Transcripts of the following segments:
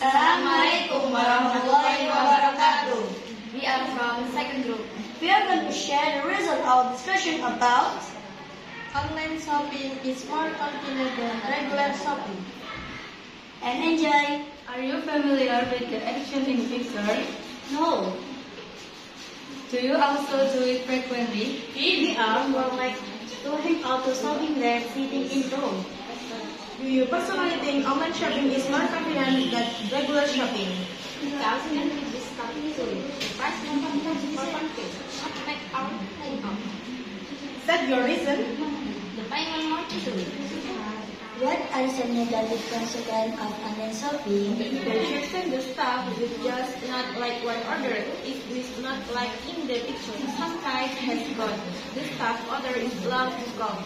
Assalamualaikum warahmatullahi wabarakatuh. We are from second group. We are going to share the result of discussion about Online shopping is more convenient than regular shopping. and enjoy. Are you familiar with the action in picture? No, Do you also do it frequently? we are more like going out to shopping than sitting in home. Do you personally think online shopping is more convenient than regular shopping? Is that your reason? What are some negative consequences of online shopping? The rejection the stuff is just not like one order. It is not like in the picture. Sometimes has got the stuff order is long to come.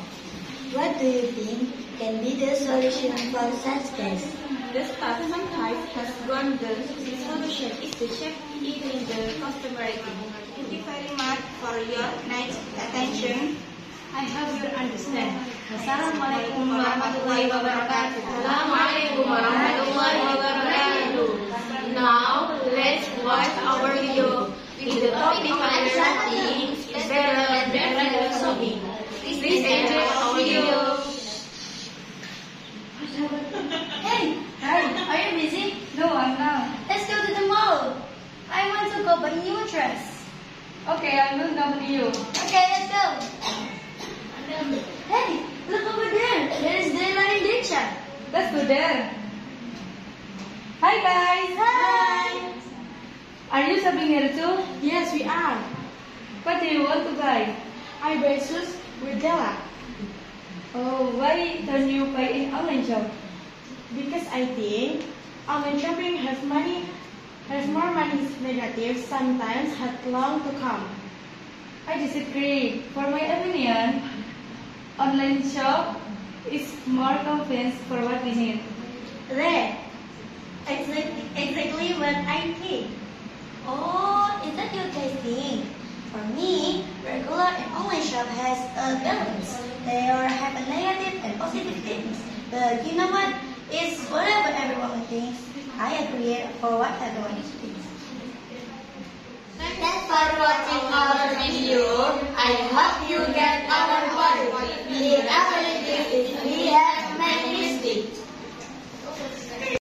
What do you think can be the solution for such case? The stuff sometimes has gone. The solution is to check it in the customer rating. Thank you very much for your nice attention. I hope you understand. Assalamualaikum warahmatullahi wabarakatuh. Assalamualaikum warahmatullahi wabarakatuh. Now, let's watch our video with the topic online shopping is better than regular shopping. Please enjoy our video. Hey, are you busy? No, I'm not. Let's go to the mall. I want to go buy new dress. Okay, I will come to you. Okay, let's go. Hey, look over there. There is Dela and Diksha. Let's go there. Hi guys. Hi. Are you shopping here too? Yes, we are. What do you want to buy? I buy shoes with Della Oh, why don't you buy in online shop? because I think online shopping has more money negative. Sometimes has long to come. I disagree. For my opinion, online shop is more convenient for what we need. There. Exactly what I think. Oh, is that your guys think? For me, regular and online shop has a balance. They all have a negative and positive things. But you know what? It's whatever everyone thinks. I agree for what everyone thinks. Thanks for watching our video. I hope you get